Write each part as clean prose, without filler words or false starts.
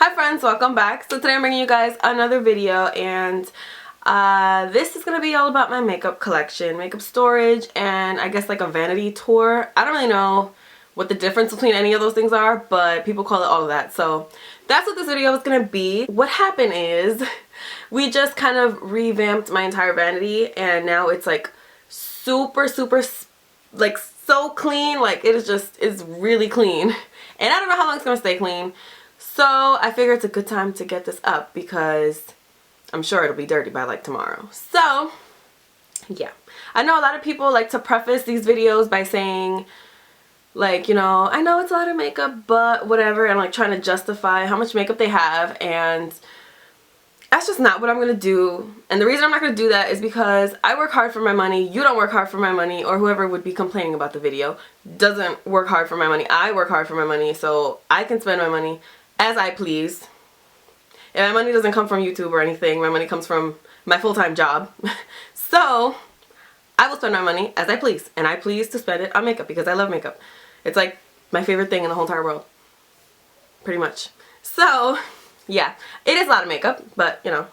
Hi friends, welcome back. So today I'm bringing you guys another video, and this is going to be all about my makeup collection, makeup storage, and I guess like a vanity tour. I don't really know what the difference between any of those things are, but people call it all of that. So that's what this video is going to be. What happened is we just kind of revamped my entire vanity, and now it's like super like so clean. Like it is just, it's really clean, and I don't know how long it's going to stay clean. So I figure it's a good time to get this up because I'm sure it'll be dirty by like tomorrow. So yeah, I know a lot of people like to preface these videos by saying like, you know, I know it's a lot of makeup but whatever, and like trying to justify how much makeup they have, and that's just not what I'm gonna do. And the reason I'm not gonna do that is because I work hard for my money, you don't work hard for my money, or whoever would be complaining about the video doesn't work hard for my money. I work hard for my money, so I can spend my money as I please. And my money doesn't come from YouTube or anything. My money comes from my full-time job. So I will spend my money as I please, and I please to spend it on makeup because I love makeup. It's like my favorite thing in the whole entire world, pretty much. So yeah, it is a lot of makeup, but you know,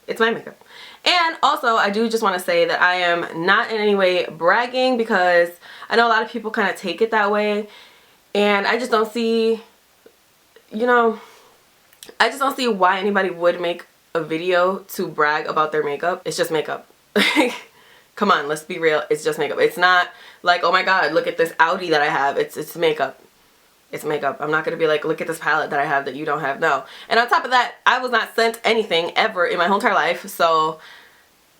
it's my makeup. And also I do just want to say that I am not in any way bragging, because I know a lot of people kind of take it that way, and I just don't see, you know, I just don't see why anybody would make a video to brag about their makeup. It's just makeup. Come on, let's be real. It's just makeup. It's not like, oh my god, look at this Audi that I have. It's makeup. It's makeup. I'm not going to be like, look at this palette that I have that you don't have. No. And on top of that, I was not sent anything ever in my whole entire life. So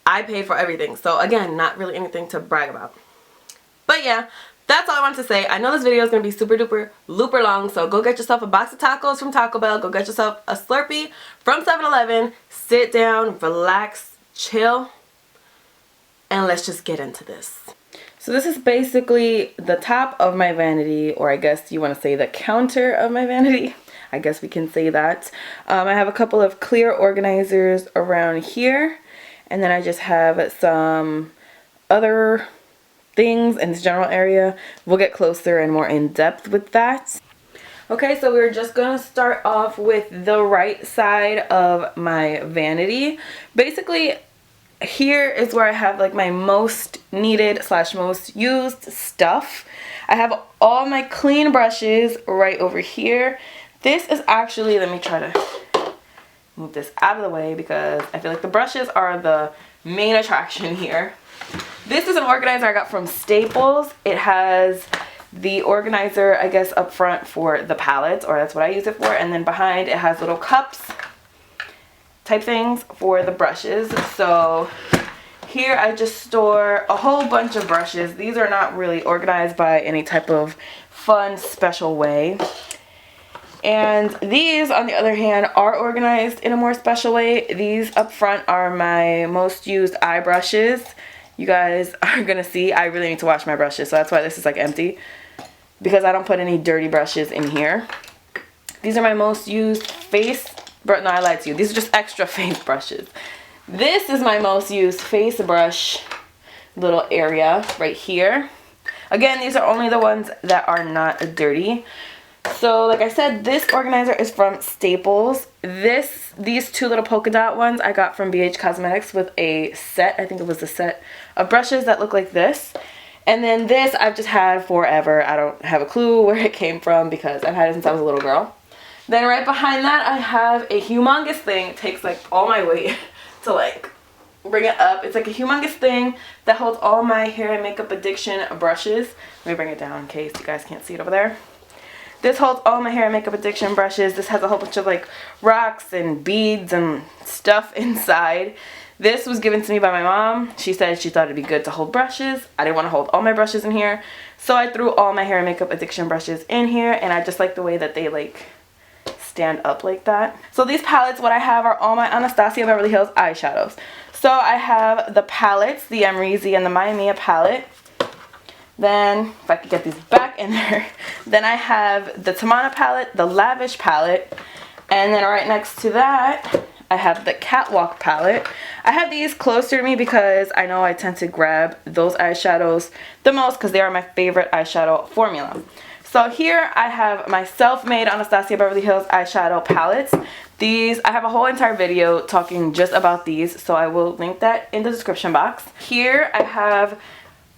I paid for everything. So again, not really anything to brag about. But yeah, that's all I wanted to say. I know this video is going to be super duper looper long, so go get yourself a box of tacos from Taco Bell. Go get yourself a Slurpee from 7-Eleven. Sit down, relax, chill, and let's just get into this. So this is basically the top of my vanity, or I guess you want to say the counter of my vanity. I guess we can say that. I have a couple of clear organizers around here, and then I just have some other things in this general area. We'll get closer and more in depth with that. Okay, so we're just gonna start off with the right side of my vanity. Basically, here is where I have like my most needed / most used stuff. I have all my clean brushes right over here. This is actually, let me try to move this out of the way because I feel like the brushes are the main attraction here. This is an organizer I got from Staples. It has the organizer, I guess, up front for the palettes, or that's what I use it for, and then behind it has little cups type things for the brushes. So here I just store a whole bunch of brushes. These are not really organized by any type of fun special way. And these, on the other hand, are organized in a more special way. These up front are my most used eye brushes. You guys are gonna see I really need to wash my brushes, so that's why this is like empty, because I don't put any dirty brushes in here. These are my most used face, no, I lied to you. These are just extra face brushes. This is my most used face brush little area right here. Again, these are only the ones that are not dirty. So like I said, this organizer is from Staples. These two little polka dot ones I got from BH Cosmetics with a set, I think it was a set of brushes that look like this. And then this I've just had forever. I don't have a clue where it came from because I've had it since I was a little girl. Then right behind that I have a humongous thing. It takes like all my weight to like bring it up. It's like a humongous thing that holds all my hair and makeup addiction brushes. Let me bring it down in case you guys can't see it over there. This holds all my hair and makeup addiction brushes. This has a whole bunch of like rocks and beads and stuff inside. This was given to me by my mom. She said she thought it'd be good to hold brushes. I didn't want to hold all my brushes in here, so I threw all my hair and makeup addiction brushes in here, and I just like the way that they like stand up like that. So these palettes, what I have are all my Anastasia Beverly Hills eyeshadows. So I have the palettes, the Amrezy and the Maya Mia palette. Then, if I could get these back in there, then I have the Tamana palette, the Lavish palette, and then right next to that, I have the Catwalk palette. I have these closer to me because I know I tend to grab those eyeshadows the most because they are my favorite eyeshadow formula. So here I have my self-made Anastasia Beverly Hills eyeshadow palettes. These, I have a whole entire video talking just about these, so I will link that in the description box. Here I have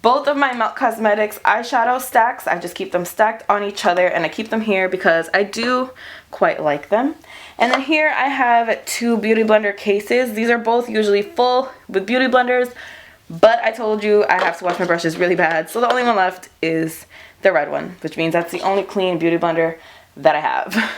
both of my Melt Cosmetics eyeshadow stacks. I just keep them stacked on each other, and I keep them here because I do quite like them. And then here I have two beauty blender cases. These are both usually full with beauty blenders, but I told you I have to wash my brushes really bad, so the only one left is the red one, which means that's the only clean beauty blender that I have.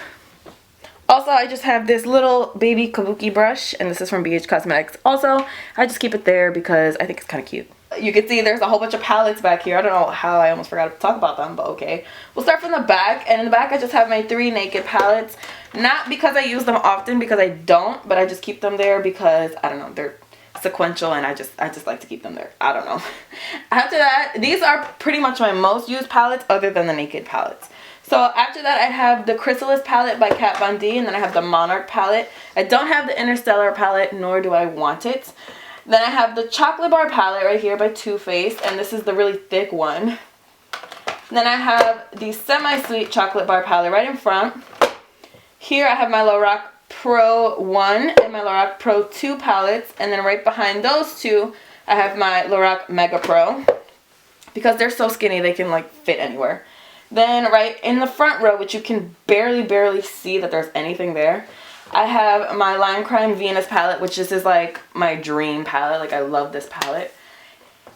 Also, I just have this little baby kabuki brush, and this is from BH Cosmetics. Also, I just keep it there because I think it's kind of cute. You can see there's a whole bunch of palettes back here. I don't know how I almost forgot to talk about them, but okay. We'll start from the back, and in the back I just have my 3 naked palettes. Not because I use them often, because I don't, but I just keep them there because, I don't know, they're sequential, and I just like to keep them there. I don't know. After that, these are pretty much my most used palettes other than the naked palettes. So after that, I have the Chrysalis palette by Kat Von D, and then I have the Monarch palette. I don't have the Interstellar palette, nor do I want it. Then I have the Chocolate Bar palette right here by Too Faced, and this is the really thick one. Then I have the Semi-Sweet Chocolate Bar palette right in front. Here I have my Lorac Pro 1 and my Lorac Pro 2 palettes, and then right behind those two, I have my Lorac Mega Pro. Because they're so skinny, they can like fit anywhere. Then right in the front row, which you can barely see that there's anything there, I have my Lime Crime Venus palette, which this is like my dream palette. Like, I love this palette.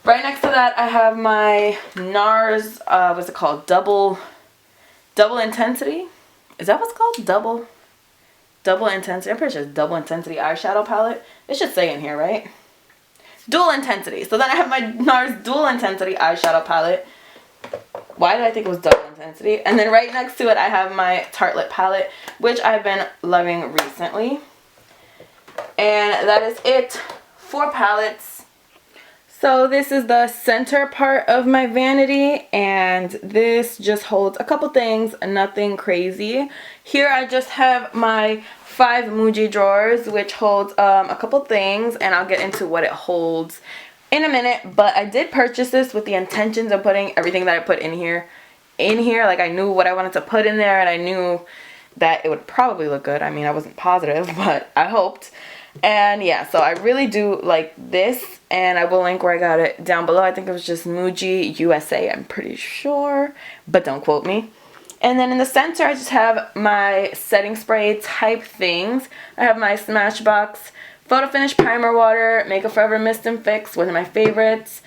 Right next to that, I have my Nars, what's it called? Double Intensity? Is that what's called? Double Intensity? I'm pretty sure it's Double Intensity eyeshadow palette. It should say in here, right? Dual Intensity. So then I have my Nars Dual Intensity eyeshadow palette. Why did I think it was Double Intensity? And then right next to it, I have my Tartelette palette, which I've been loving recently. And that is it for palettes. So this is the center part of my vanity, and this just holds a couple things, nothing crazy. Here I just have my 5 Muji drawers, which holds a couple things, and I'll get into what it holds in a minute. But I did purchase this with the intentions of putting everything that I put in here. Like, I knew what I wanted to put in there, and I knew that it would probably look good. I mean, I wasn't positive, but I hoped. And yeah, so I really do like this, and I will link where I got it down below. I think it was just Muji USA, I'm pretty sure, but don't quote me. And then in the center, I just have my setting spray type things. I have my Smashbox Photo Finish Primer Water, Makeup Forever Mist and Fix, one of my favorites.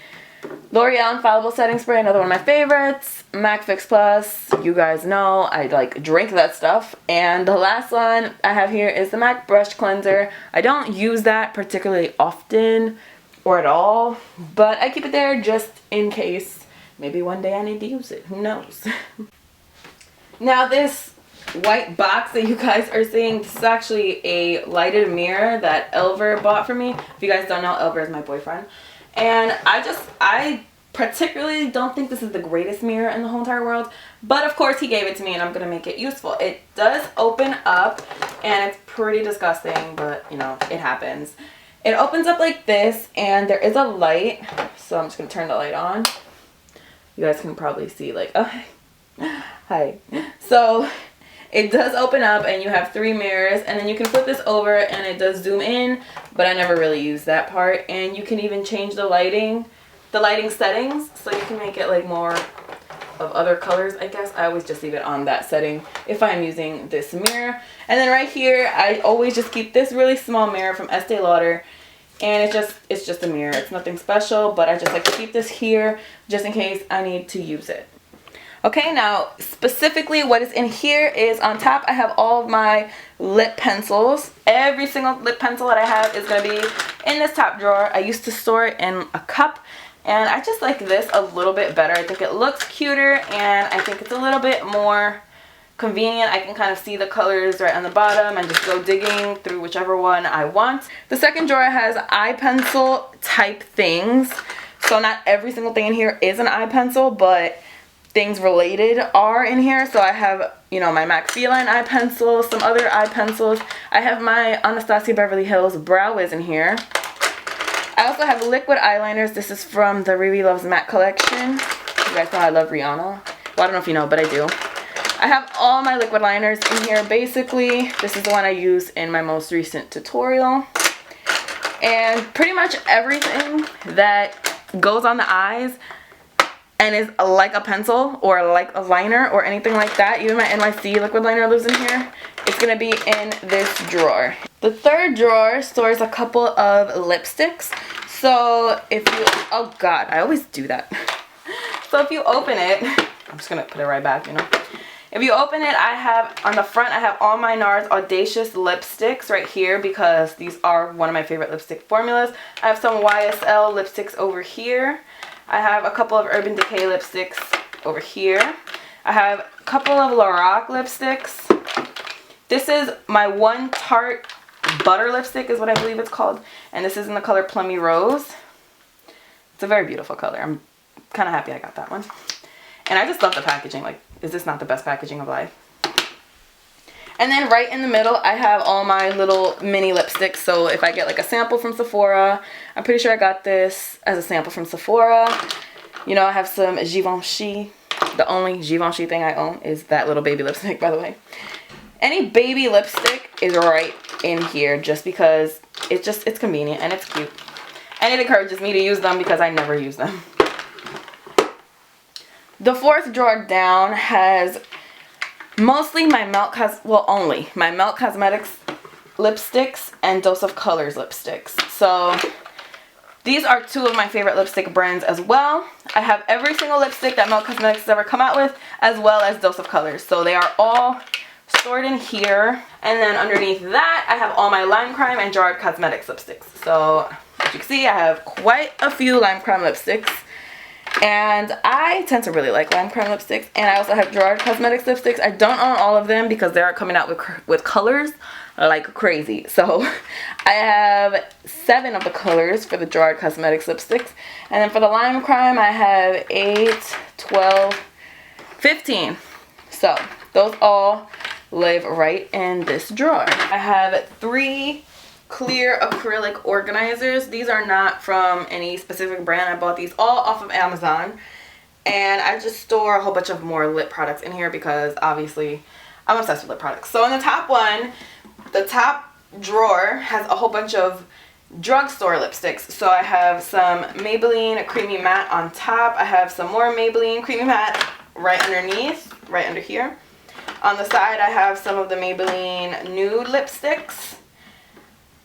L'Oreal Infallible Setting Spray, another one of my favorites. MAC Fix Plus, you guys know I like drink that stuff. And the last one I have here is the MAC Brush Cleanser. I don't use that particularly often or at all, but I keep it there just in case. Maybe one day I need to use it, who knows. Now this white box that you guys are seeing, this is actually a lighted mirror that Elver bought for me. If you guys don't know, Elver is my boyfriend. And I particularly don't think this is the greatest mirror in the whole entire world, but of course he gave it to me and I'm gonna make it useful. It does open up, and it's pretty disgusting, but you know, it happens. It opens up like this, and there is a light, so I'm just gonna turn the light on. You guys can probably see, like, oh, hi. So it does open up, and you have 3 mirrors, and then you can flip this over and it does zoom in, but I never really use that part. And you can even change the lighting settings, so you can make it like more of other colors, I guess. I always just leave it on that setting if I'm using this mirror. And then right here, I always just keep this really small mirror from Estee Lauder, and it's just a mirror. It's nothing special, but I just like to keep this here just in case I need to use it. Okay, now specifically what is in here is on top I have all of my lip pencils. Every single lip pencil that I have is going to be in this top drawer. I used to store it in a cup, and I just like this a little bit better. I think it looks cuter, and I think it's a little bit more convenient. I can kind of see the colors right on the bottom and just go digging through whichever one I want. The second drawer has eye pencil type things. So not every single thing in here is an eye pencil, but things related are in here. So I have, you know, my MAC Feline eye pencil, some other eye pencils. I have my Anastasia Beverly Hills Brow Wiz in here. I also have liquid eyeliners. This is from the Riri Loves Matte collection. You guys know I love Rihanna. Well, I don't know if you know, but I do. I have all my liquid liners in here. Basically, this is the one I used in my most recent tutorial. And pretty much everything that goes on the eyes and is like a pencil or like a liner or anything like that, even my NYC liquid liner lives in here, it's going to be in this drawer. The third drawer stores a couple of lipsticks. So if you, oh god, I always do that. So if you open it, I'm just going to put it right back, you know. If you open it, I have, on the front, I have all my Nars Audacious lipsticks right here because these are one of my favorite lipstick formulas. I have some YSL lipsticks over here. I have a couple of Urban Decay lipsticks over here. I have a couple of Lorac lipsticks. This is my One Tarte Butter lipstick is what I believe it's called. And this is in the color Plummy Rose. It's a very beautiful color. I'm kind of happy I got that one. And I just love the packaging. Like, is this not the best packaging of life? And then right in the middle, I have all my little mini lipsticks. So if I get like a sample from Sephora, I'm pretty sure I got this as a sample from Sephora. You know, I have some Givenchy. The only Givenchy thing I own is that little baby lipstick, by the way. Any baby lipstick is right in here just because it's convenient and it's cute. And it encourages me to use them because I never use them. The fourth drawer down has mostly my only my Melt Cosmetics lipsticks and Dose of Colors lipsticks. So these are two of my favorite lipstick brands as well. I have every single lipstick that Melt Cosmetics has ever come out with, as well as Dose of Colors. So they are all stored in here. And then underneath that, I have all my Lime Crime and Gerard Cosmetics lipsticks. So as you can see, I have quite a few Lime Crime lipsticks. And I tend to really like Lime Crime lipsticks. And I also have Gerard Cosmetics lipsticks. I don't own all of them because they are coming out with colors like crazy. So I have 7 of the colors for the Gerard Cosmetics lipsticks. And then for the Lime Crime, I have 8, 12, 15. So those all live right in this drawer. I have 3 clear acrylic organizers. These are not from any specific brand. I bought these all off of Amazon. And I just store a whole bunch of more lip products in here because obviously I'm obsessed with lip products. So in the top one, the top drawer has a whole bunch of drugstore lipsticks. So I have some Maybelline Creamy Matte on top. I have some more Maybelline Creamy Matte right underneath, right under here. On the side, I have some of the Maybelline Nude lipsticks.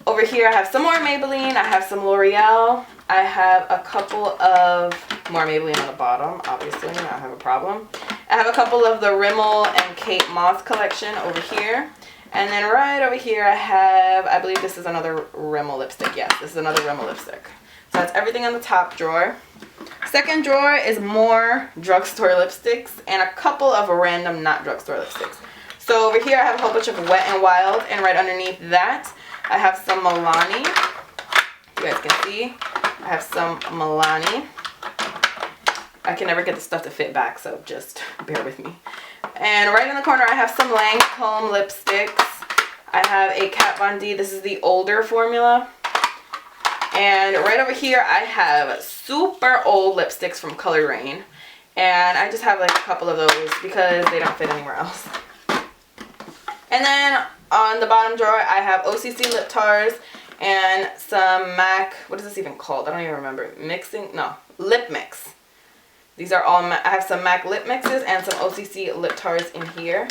Over here, I have some more Maybelline. I have some L'Oreal. I have a couple of more Maybelline on the bottom, obviously. I don't have a problem. I have a couple of the Rimmel and Kate Moss collection over here. And then right over here, I have, I believe this is another Rimmel lipstick. Yes, this is another Rimmel lipstick. So that's everything on the top drawer. Second drawer is more drugstore lipsticks and a couple of random not drugstore lipsticks. So over here, I have a whole bunch of Wet n Wild, and right underneath that, I have some Milani. You guys can see. I have some Milani. I can never get the stuff to fit back, so just bear with me. And right in the corner, I have some Lancome lipsticks. I have a Kat Von D. This is the older formula. And right over here, I have super old lipsticks from Color Rain. And I just have like a couple of those because they don't fit anywhere else. And then on the bottom drawer, I have OCC lip tars and some MAC, what is this even called? I don't even remember. Lip mix. These are all, I have some MAC lip mixes and some OCC lip tars in here.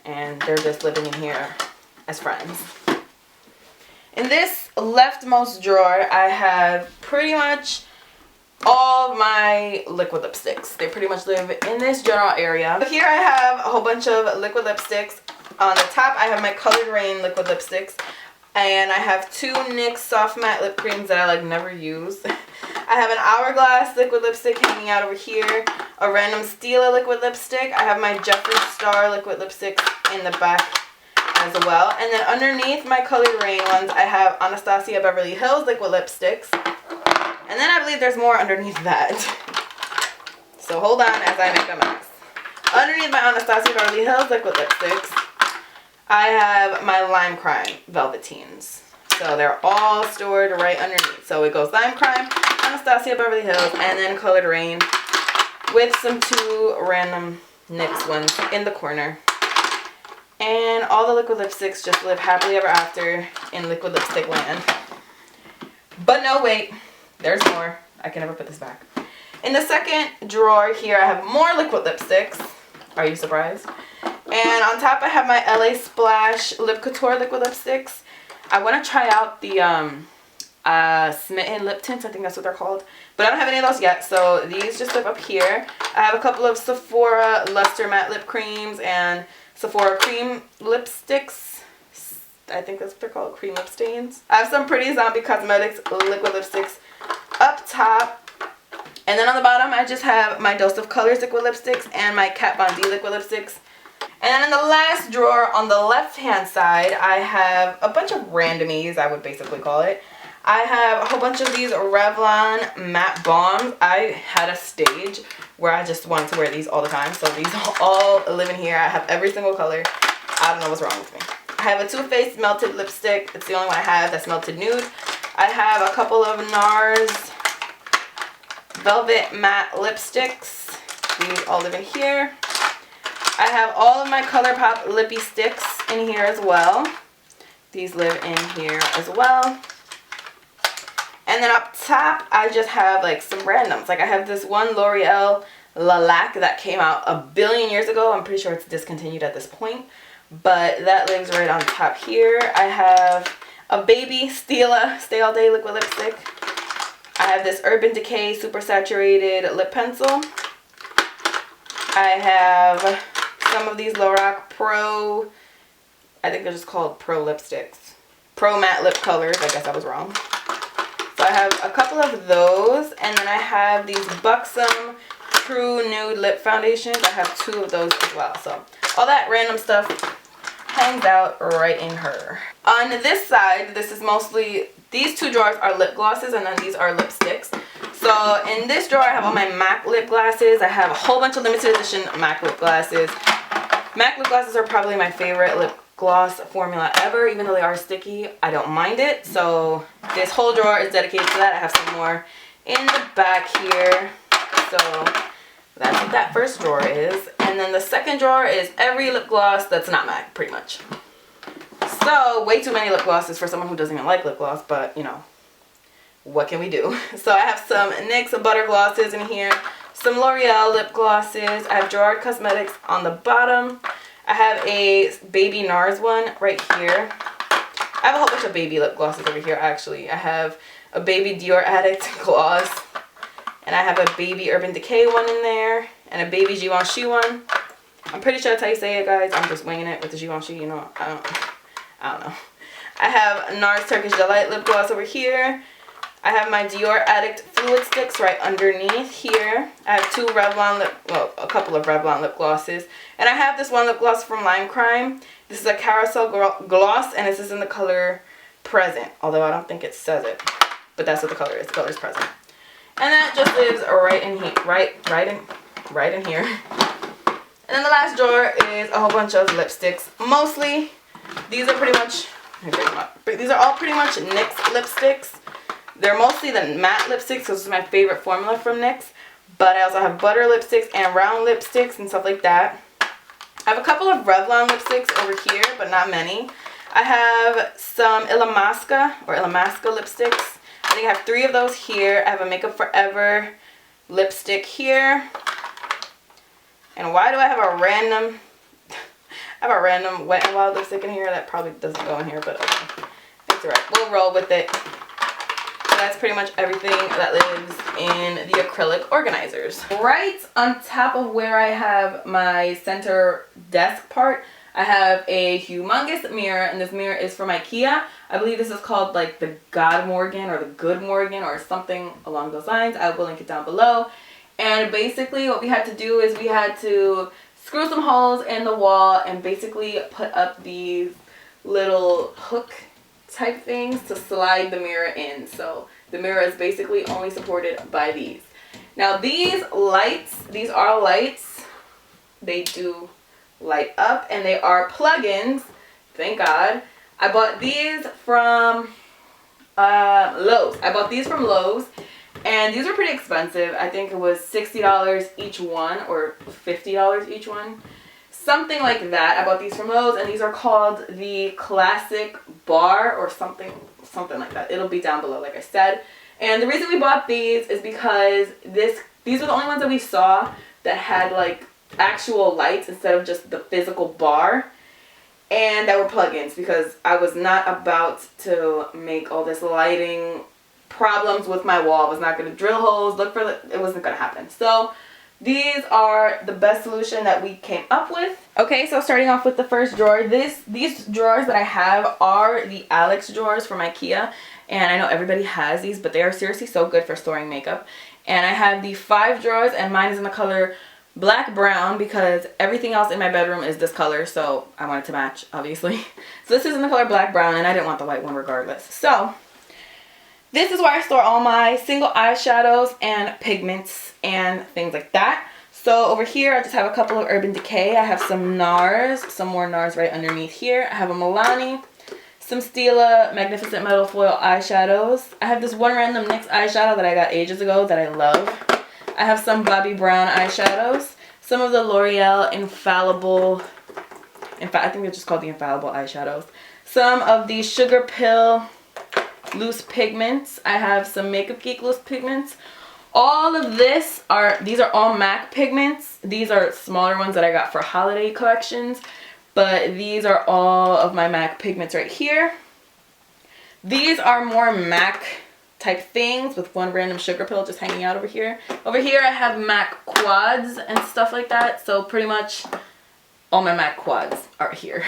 And they're just living in here as friends. In this leftmost drawer, I have pretty much all of my liquid lipsticks. They pretty much live in this general area. So here I have a whole bunch of liquid lipsticks. On the top, I have my Colored Rain liquid lipsticks. And I have 2 NYX Soft Matte Lip Creams that I like never use. I have an Hourglass liquid lipstick hanging out over here. A random Stila liquid lipstick. I have my Jeffree Star liquid lipstick in the back as well. And then underneath my Colored Rain ones, I have Anastasia Beverly Hills liquid lipsticks. And then I believe there's more underneath that. So hold on as I make a mess. Underneath my Anastasia Beverly Hills liquid lipsticks, I have my Lime Crime Velveteens. So they're all stored right underneath. So it goes Lime Crime, Anastasia Beverly Hills, and then Colored Rain with some 2 random NYX ones in the corner. And all the liquid lipsticks just live happily ever after in liquid lipstick land. But no, wait, there's more. I can never put this back. In the second drawer here, I have more liquid lipsticks. Are you surprised? And on top, I have my LA Splash Lip Couture liquid lipsticks. I want to try out the Smitten lip tints. I think that's what they're called. But I don't have any of those yet, so these just live up here. I have a couple of Sephora Luster Matte Lip Creams and Sephora Cream Lipsticks. I think that's what they're called, cream lip stains. I have some Pretty Zombie Cosmetics liquid lipsticks up top. And then on the bottom, I just have my Dose of Colors liquid lipsticks and my Kat Von D liquid lipsticks. And then in the last drawer on the left-hand side, I have a bunch of randomies, I would basically call it. I have a whole bunch of these Revlon matte balms. I had a stage where I just wanted to wear these all the time. So these all live in here. I have every single color. I don't know what's wrong with me. I have a Too Faced melted lipstick. It's the only one I have that's melted nude. I have a couple of Nars Velvet Matte lipsticks. These all live in here. I have all of my ColourPop Lippy Sticks in here as well. These live in here as well. And then up top, I just have like some randoms. Like I have this one L'Oreal Lilac that came out a billion years ago. I'm pretty sure it's discontinued at this point. But that lives right on top here. I have a Baby Stila Stay All Day liquid lipstick. I have this Urban Decay Super Saturated lip pencil. I have some of these Lorac Pro, I think they're just called Pro lipsticks. Pro Matte Lip Colors, I guess I was wrong. So I have a couple of those, and then I have these Buxom True Nude Lip Foundations. I have 2 of those as well. So all that random stuff hangs out right in her. On this side, this is mostly, these 2 drawers are lip glosses, and then these are lipsticks. So in this drawer, I have all my MAC lip glasses. I have a whole bunch of limited edition MAC lip glasses. MAC lip glasses are probably my favorite lip gloss formula ever. Even though they are sticky, I don't mind it. So this whole drawer is dedicated to that. I have some more in the back here. So that's what that first drawer is. And then the second drawer is every lip gloss that's not MAC, pretty much. So way too many lip glosses for someone who doesn't even like lip gloss, but you know, what can we do? So I have some NYX Butter Glosses in here, some L'Oreal lip glosses. I have Gerard Cosmetics on the bottom. I have a baby Nars one right here. I have a whole bunch of baby lip glosses over here actually. I have a baby Dior Addict gloss, and I have a baby Urban Decay one in there, and a baby Givenchy one. I'm pretty sure that's how you say it, guys. I'm just winging it with the Givenchy, you know. I don't know. I have Nars Turkish Delight lip gloss over here. I have my Dior Addict Fluid Sticks right underneath here. I have 2 Revlon lip, well, a couple of Revlon lip glosses. And I have this one lip gloss from Lime Crime. This is a Carousel Gloss, and this is in the color Present. Although I don't think it says it. But that's what the color is. The color is Present. And that just lives right in here. Right in here. And then the last drawer is a whole bunch of lipsticks. Mostly, these are pretty much, these are all pretty much NYX lipsticks. They're mostly the matte lipsticks, because this is my favorite formula from NYX. But I also have butter lipsticks and round lipsticks and stuff like that. I have a couple of Revlon lipsticks over here, but not many. I have some Illamasqua lipsticks. I think I have 3 of those here. I have a Makeup Forever lipstick here. And why do I have a random Wet n Wild lipstick in here? That probably doesn't go in here, but okay. It's alright. We'll roll with it. So that's pretty much everything that lives in the acrylic organizers. Right on top of where I have my center desk part, I have a humongous mirror, and this mirror is from Ikea. I believe this is called like the God Morgan or the Good Morgan or something along those lines. I will link it down below. And basically what we had to do is we had to screw some holes in the wall and basically put up these little hook type things to slide the mirror in. So the mirror is basically only supported by these. Now these lights, these are lights. They do light up, and they are plugins. Thank God. I bought these from Lowe's. And these are pretty expensive. I think it was $60 each one or $50 each one. Something like that. I bought these from Lowe's, and these are called the Classic Bar or something like that. It'll be down below, like I said. And the reason we bought these is because these were the only ones that we saw that had like actual lights instead of just the physical bar, and that were plug-ins, because I was not about to make all this lighting problems with my wall. I was not going to drill holes, look for it wasn't going to happen. So these are the best solution that we came up with. Okay, so starting off with the first drawer, these drawers that I have are the Alex drawers from Ikea, and I know everybody has these, but they are seriously so good for storing makeup. And I have the 5 drawers, and mine is in the color black brown because everything else in my bedroom is this color, so I want it to match, obviously. So this is in the color black brown, and I didn't want the white one regardless. So this is where I store all my single eyeshadows and pigments and things like that. So over here I just have a couple of Urban Decay. I have some Nars, some more Nars right underneath here. I have a Milani, some Stila Magnificent Metal Foil eyeshadows. I have this one random NYX eyeshadow that I got ages ago that I love. I have some Bobbi Brown eyeshadows, some of the L'Oreal Infallible, I think they're just called the Infallible eyeshadows, some of the Sugar Pill loose pigments. I have some Makeup Geek loose pigments. All of these are all MAC pigments. These are smaller ones that I got for holiday collections, but these are all of my MAC pigments right here. These are more MAC type things with one random Sugar Pill just hanging out over here. Over here I have MAC quads and stuff like that, so pretty much all my MAC quads are here.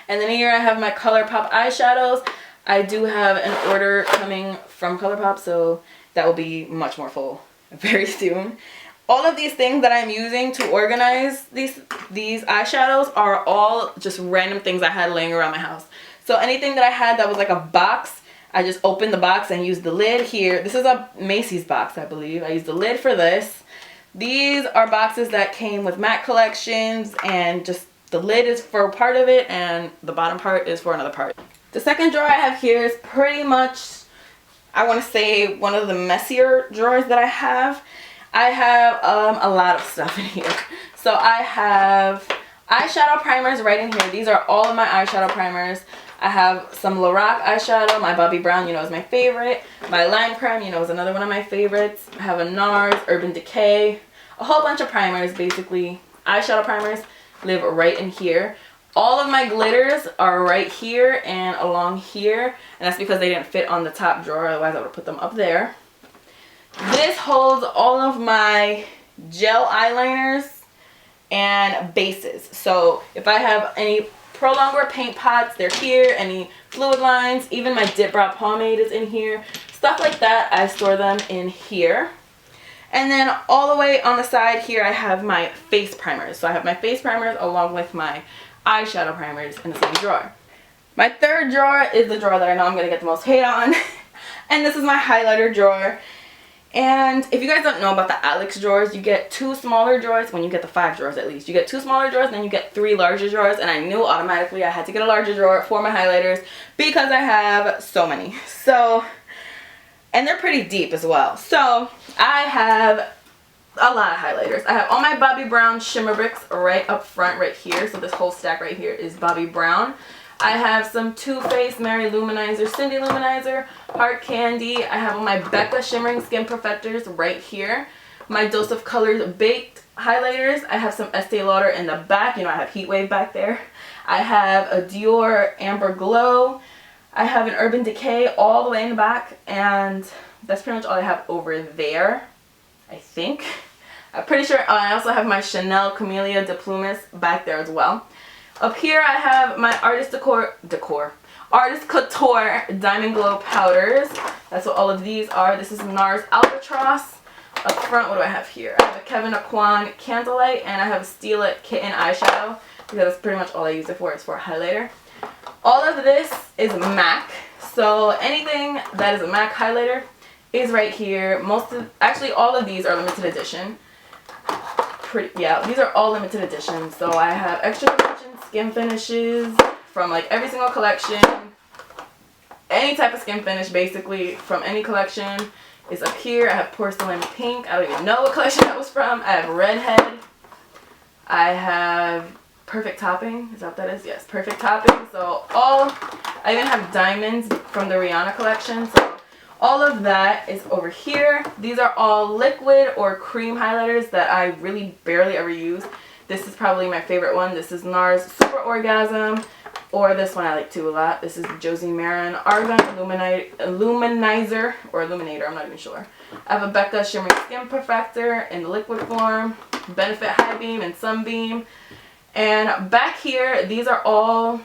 And then here I have my ColourPop eyeshadows. I do have an order coming from ColourPop, so that will be much more full very soon. All of these things that I'm using to organize these eyeshadows are all just random things I had laying around my house. So anything that I had that was like a box, I just opened the box and used the lid here. This is a Macy's box, I believe. I used the lid for this. These are boxes that came with MAC collections, and just the lid is for part of it and the bottom part is for another part. The second drawer I have here is pretty much, I want to say, one of the messier drawers that I have. I have a lot of stuff in here. So I have eyeshadow primers right in here. These are all of my eyeshadow primers. I have some Lorac eyeshadow. My Bobbi Brown, you know, is my favorite. My Line Prime, you know, is another one of my favorites. I have a Nars, Urban Decay, a whole bunch of primers, basically. Eyeshadow primers live right in here. All of my glitters are right here and along here, and that's because they didn't fit on the top drawer, otherwise I would have put them up there. This holds all of my gel eyeliners and bases. So if I have any Pro Longwear paint pots, they're here. Any fluid lines, even my Dipbrow pomade is in here. Stuff like that, I store them in here. And then all the way on the side here, I have my face primers. So I have my face primers along with my eyeshadow primers in the same drawer. My third drawer is the drawer that I know I'm going to get the most hate on. And this is my highlighter drawer. And if you guys don't know about the Alex drawers, you get 2 smaller drawers when you get the 5 drawers at least. You get 2 smaller drawers, then you get 3 larger drawers. And I knew automatically I had to get a larger drawer for my highlighters because I have so many. So, and they're pretty deep as well. So I have a lot of highlighters. I have all my Bobbi Brown shimmer bricks right up front right here. So this whole stack right here is Bobbi Brown. I have some Too Faced Mary Luminizer, Cindy Luminizer, Heart Candy. I have all my Becca Shimmering Skin Perfectors right here. My Dose of Colors Baked highlighters. I have some Estee Lauder in the back. You know, I have Heat Wave back there. I have a Dior Amber Glow. I have an Urban Decay all the way in the back. And that's pretty much all I have over there, I think. I'm pretty sure I also have my Chanel Camellia de Plumas back there as well. Up here I have my Artist Couture Diamond Glow powders. That's what all of these are. This is Nars Albatross. Up front, what do I have here? I have a Kevyn Aucoin Candlelight, and I have a Stila Kitten eyeshadow because that's pretty much all I use it for. It's for a highlighter. All of this is MAC. So anything that is a MAC highlighter is right here. Actually all of these are limited edition. Yeah, these are all limited editions. So I have extra dimension skin finishes from like every single collection. Any type of skin finish basically from any collection is up here. I have Porcelain Pink. I don't even know what collection that was from. I have Redhead. I have Perfect Topping. Is that what that is? Yes, Perfect Topping. So I even have Diamonds from the Rihanna collection. So all of that is over here. These are all liquid or cream highlighters that I really barely ever use. This is probably my favorite one. This is Nars Super Orgasm. Or this one I like too a lot. This is Josie Maran Argan Illuminizer or Illuminator. I'm not even sure. I have a Becca Shimmering Skin Perfector in liquid form. Benefit High Beam and Sunbeam. And back here, these are all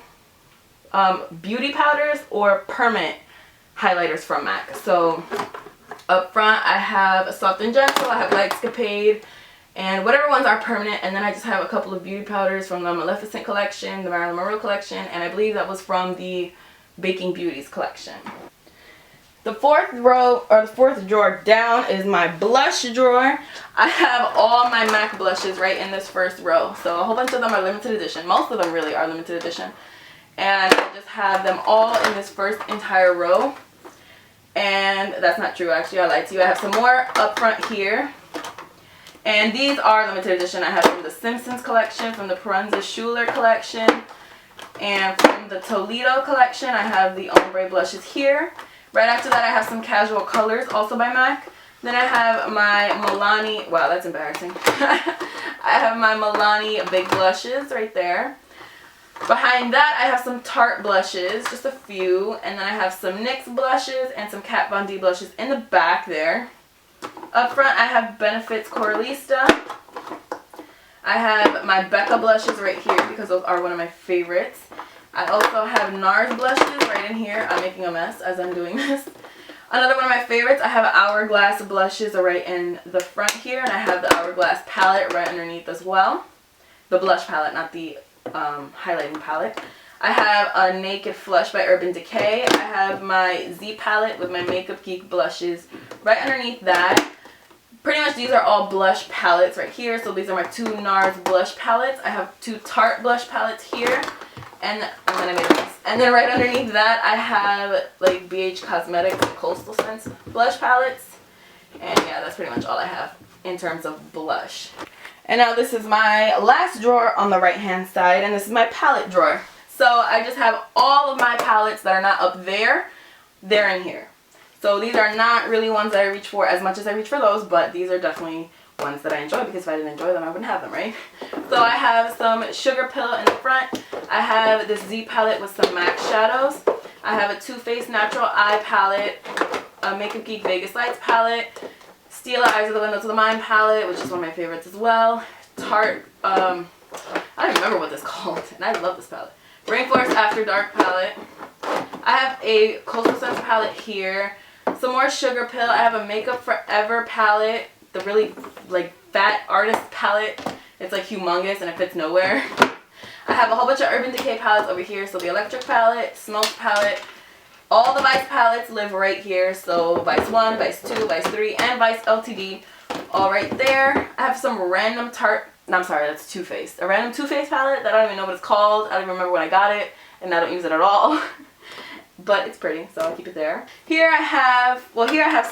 beauty powders or permanent highlighters from MAC. So up front I have Soft and Gentle, I have Lightscapade, and whatever ones are permanent, and then I just have a couple of beauty powders from the Maleficent collection, the Marilyn Monroe collection, and I believe that was from the Baking Beauties collection. The fourth row, or the fourth drawer down, is my blush drawer. I have all my MAC blushes right in this first row. So a whole bunch of them are limited edition. Most of them really are limited edition. And I just have them all in this first entire row. And that's not true, actually. I lied to you. I have some more up front here. And these are limited edition. I have from the Simpsons collection, from the Perenza Schuler collection, and from the Toledo collection. I have the ombre blushes here. Right after that, I have some casual colors, also by MAC. Then I have my Milani, wow, that's embarrassing. I have my Milani Big Blushes right there. Behind that, I have some Tarte blushes, just a few. And then I have some NYX blushes and some Kat Von D blushes in the back there. Up front, I have Benefit's Coralista. I have my Becca blushes right here because those are one of my favorites. I also have Nars blushes right in here. I'm making a mess as I'm doing this. Another one of my favorites, I have Hourglass blushes right in the front here. And I have the Hourglass palette right underneath as well. The blush palette, not the highlighting palette. I have a Naked Flush by Urban Decay. I have my Z palette with my Makeup Geek blushes right underneath that. Pretty much these are all blush palettes right here. So these are my two Nars blush palettes. I have two Tarte blush palettes here. And then I made a mess. And then right underneath that I have like BH Cosmetics Coastal Scents blush palettes. And yeah, that's pretty much all I have in terms of blush. And now this is my last drawer on the right hand side, and this is my palette drawer. So I just have all of my palettes that are not up there, they're in here. So these are not really ones that I reach for as much as I reach for those, but these are definitely ones that I enjoy, because if I didn't enjoy them I wouldn't have them, right? So I have some Sugar Pill in the front. I have this Z palette with some MAC shadows. I have a Too Faced Natural Eye palette, a Makeup Geek Vegas Lights palette, Stila Eyes of the Window to the Mind palette, which is one of my favorites as well. Tarte, I don't even remember what this is called, and I love this palette. Rainforest After Dark palette. I have a Coastal Scents palette here. Some more Sugar Pill. I have a Makeup Forever palette, the really like fat artist palette. It's like humongous and it fits nowhere. I have a whole bunch of Urban Decay palettes over here. So the Electric palette, Smoke palette. All the Vice palettes live right here. So Vice 1, Vice 2, Vice 3, and Vice LTD all right there. I have some random Tarte, no, I'm sorry, that's Too Faced. A random Too Faced palette that I don't even know what it's called. I don't even remember when I got it, and I don't use it at all. But it's pretty, so I'll keep it there. Here I have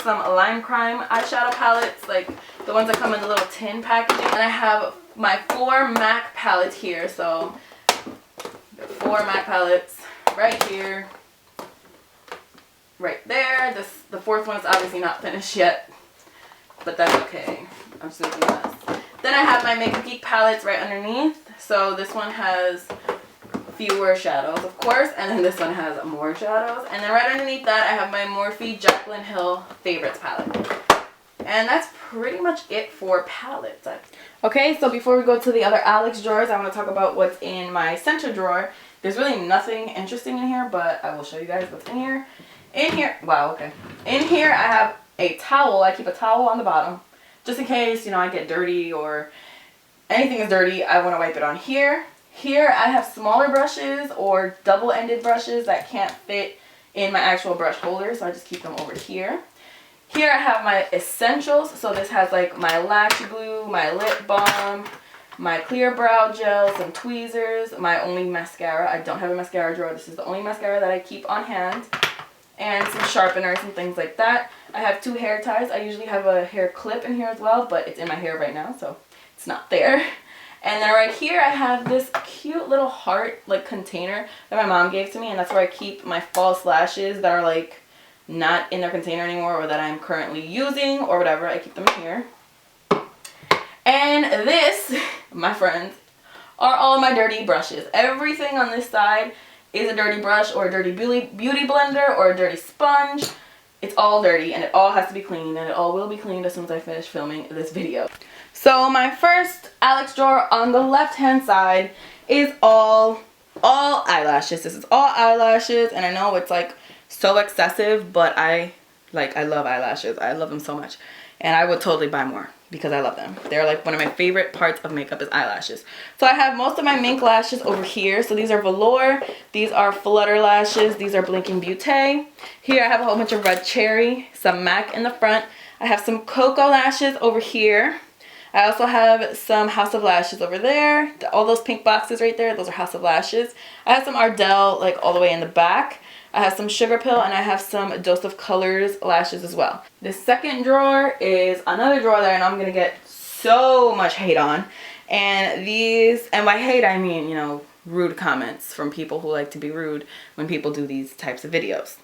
some Lime Crime eyeshadow palettes, like the ones that come in the little tin packaging. And I have my 4 MAC palettes here, so 4 MAC palettes right here, right there. The 4th one is obviously not finished yet, but that's okay. I'm just making a mess. Then I have my Makeup Geek palettes right underneath. So this one has fewer shadows, of course, and then this one has more shadows. And then right underneath that I have my Morphe Jaclyn Hill Favorites palette. And that's pretty much it for palettes. Okay, so before we go to the other Alex drawers, I want to talk about what's in my center drawer. There's really nothing interesting in here, but I will show you guys what's in here. In here, wow, okay. In here I have a towel. I keep a towel on the bottom, just in case, you know, I get dirty or anything is dirty, I want to wipe it on here. Here I have smaller brushes or double-ended brushes that can't fit in my actual brush holder, so I just keep them over here. Here I have my essentials, so this has like my lash glue, my lip balm, my clear brow gel, some tweezers, my only mascara. I don't have a mascara drawer. This is the only mascara that I keep on hand. And some sharpeners and things like that. I have 2 hair ties. I usually have a hair clip in here as well, but it's in my hair right now, so it's not there. And then right here I have this cute little heart like container that my mom gave to me, and that's where I keep my false lashes that are like not in their container anymore or that I'm currently using or whatever. I keep them here. And this, my friends, are all my dirty brushes. Everything on this side is a dirty brush or a dirty beauty blender or a dirty sponge. It's all dirty and it all has to be cleaned, and it all will be cleaned as soon as I finish filming this video. So my first Alex drawer on the left hand side is all eyelashes. This is all eyelashes, and I know it's like so excessive, but I love eyelashes. I love them so much, and I would totally buy more because I love them. They're like one of my favorite parts of makeup is eyelashes. So I have most of my mink lashes over here. So these are velour, these are flutter lashes, these are blinking beauty. Here I have a whole bunch of red cherry, some MAC in the front. I have some cocoa lashes over here. I also have some House of Lashes over there. All those pink boxes right there, those are House of Lashes. I have some Ardell like all the way in the back. I have some Sugar Pill, and I have some Dose of Colors lashes as well. The second drawer is another drawer that I know I'm going to get so much hate on. And these, and by hate I mean, you know, rude comments from people who like to be rude when people do these types of videos.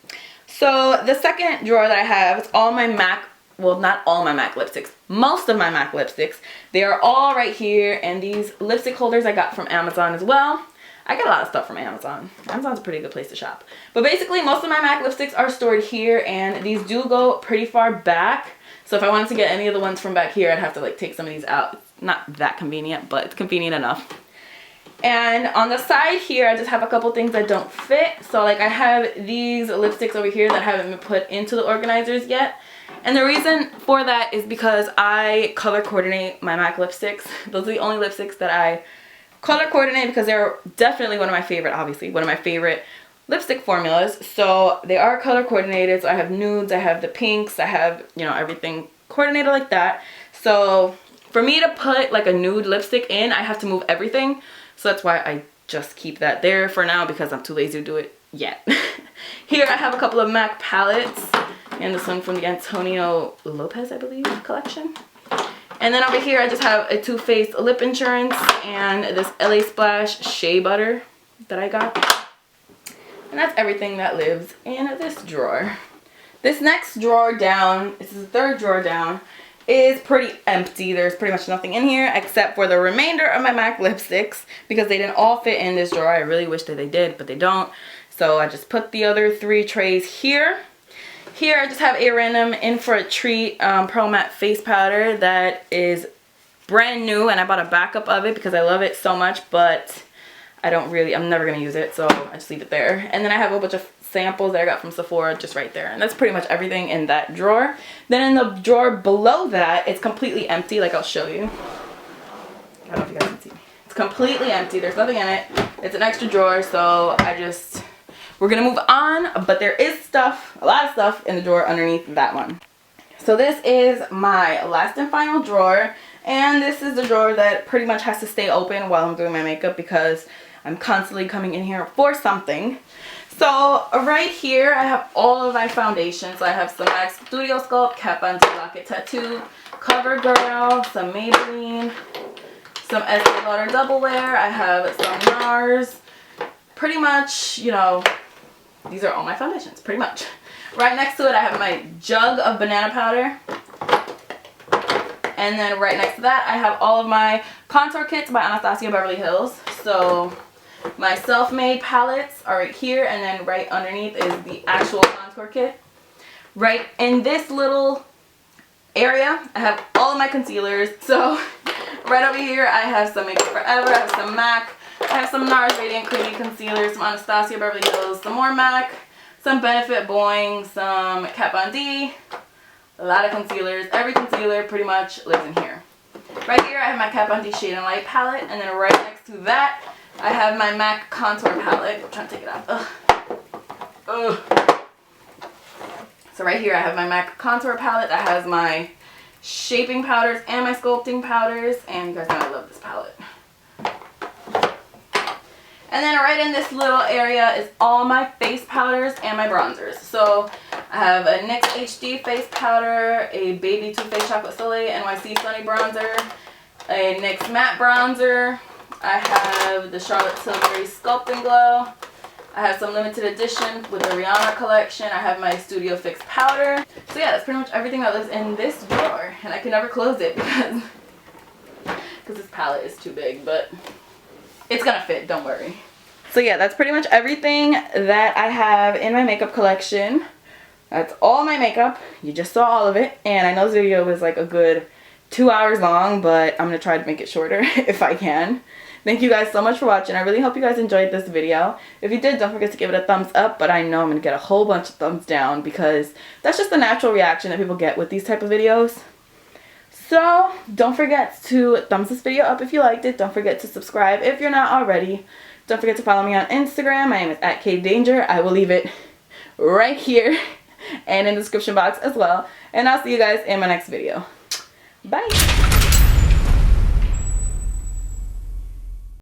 So the second drawer that I have is all my MAC, well, not all my MAC lipsticks, most of my MAC lipsticks. They are all right here, and these lipstick holders I got from Amazon as well. I get a lot of stuff from Amazon. Amazon's a pretty good place to shop. But basically, most of my MAC lipsticks are stored here, and these do go pretty far back. So if I wanted to get any of the ones from back here, I'd have to like take some of these out. It's not that convenient, but it's convenient enough. And on the side here, I just have a couple things that don't fit. So like I have these lipsticks over here that haven't been put into the organizers yet. And the reason for that is because I color coordinate my MAC lipsticks. Those are the only lipsticks that I color coordinate because they're definitely one of my favorite, obviously, one of my favorite lipstick formulas. So they are color coordinated. So I have nudes, I have the pinks, I have, you know, everything coordinated like that. So for me to put like a nude lipstick in, I have to move everything. So that's why I just keep that there for now because I'm too lazy to do it yet. Here I have a couple of MAC palettes, and this one from the Antonio Lopez, I believe, collection. And then over here I just have a Too Faced Lip Insurance and this LA Splash Shea Butter that I got. And that's everything that lives in this drawer. This next drawer down, this is the third drawer down, is pretty empty. There's pretty much nothing in here except for the remainder of my MAC lipsticks because they didn't all fit in this drawer. I really wish that they did, but they don't. So I just put the other 3 trays here. Here I just have a random In For A Treat Pearl Matte Face Powder that is brand new, and I bought a backup of it because I love it so much, but I'm never going to use it, so I just leave it there. And then I have a bunch of samples that I got from Sephora just right there, and that's pretty much everything in that drawer. Then in the drawer below that, it's completely empty, like I'll show you. I don't know if you guys can see. It's completely empty. There's nothing in it. It's an extra drawer, so we're gonna move on, but there is stuff, a lot of stuff in the drawer underneath that one. So this is my last and final drawer, and this is the drawer that pretty much has to stay open while I'm doing my makeup because I'm constantly coming in here for something. So right here I have all of my foundations. I have some MAC Studio Sculpt, Kat Von D Lock-It Tattoo, CoverGirl, some Maybelline, some Estee Lauder Double Wear. I have some Nars. Pretty much, you know, these are all my foundations, pretty much. Right next to it, I have my jug of banana powder. And then right next to that, I have all of my contour kits by Anastasia Beverly Hills. So my self-made palettes are right here, and then right underneath is the actual contour kit. Right in this little area, I have all of my concealers. So right over here, I have some Makeup Forever, I have some MAC, I have some Nars Radiant Creamy Concealer, some Anastasia Beverly Hills, some more MAC, some Benefit Boing, some Kat Von D, a lot of concealers. Every concealer pretty much lives in here. Right here I have my Kat Von D Shade and Light palette, and then right next to that I have my MAC Contour palette. I'm trying to take it off. Ugh. So right here I have my MAC Contour palette that has my shaping powders and my sculpting powders, and you guys know I love this palette. And then right in this little area is all my face powders and my bronzers. So I I have a NYX HD face powder, a Baby Too Faced Chocolate Soleil NYC Sunny Bronzer, a NYX Matte Bronzer. I have the Charlotte Tilbury Sculpt and Glow. I have some limited edition with the Rihanna collection. I have my Studio Fix powder. So yeah, that's pretty much everything that was in this drawer. And I can never close it because this palette is too big, but it's gonna fit, don't worry. So yeah, that's pretty much everything that I have in my makeup collection. That's all my makeup. You just saw all of it. And I know this video was like a good 2 hours long, but I'm gonna try to make it shorter if I can. Thank you guys so much for watching. I really hope you guys enjoyed this video. If you did, don't forget to give it a thumbs up, but I know I'm going to get a whole bunch of thumbs down because that's just the natural reaction that people get with these type of videos. So don't forget to thumbs this video up if you liked it. Don't forget to subscribe if you're not already. Don't forget to follow me on Instagram. My name is @KDanger. I will leave it right here and in the description box as well. And I'll see you guys in my next video. Bye!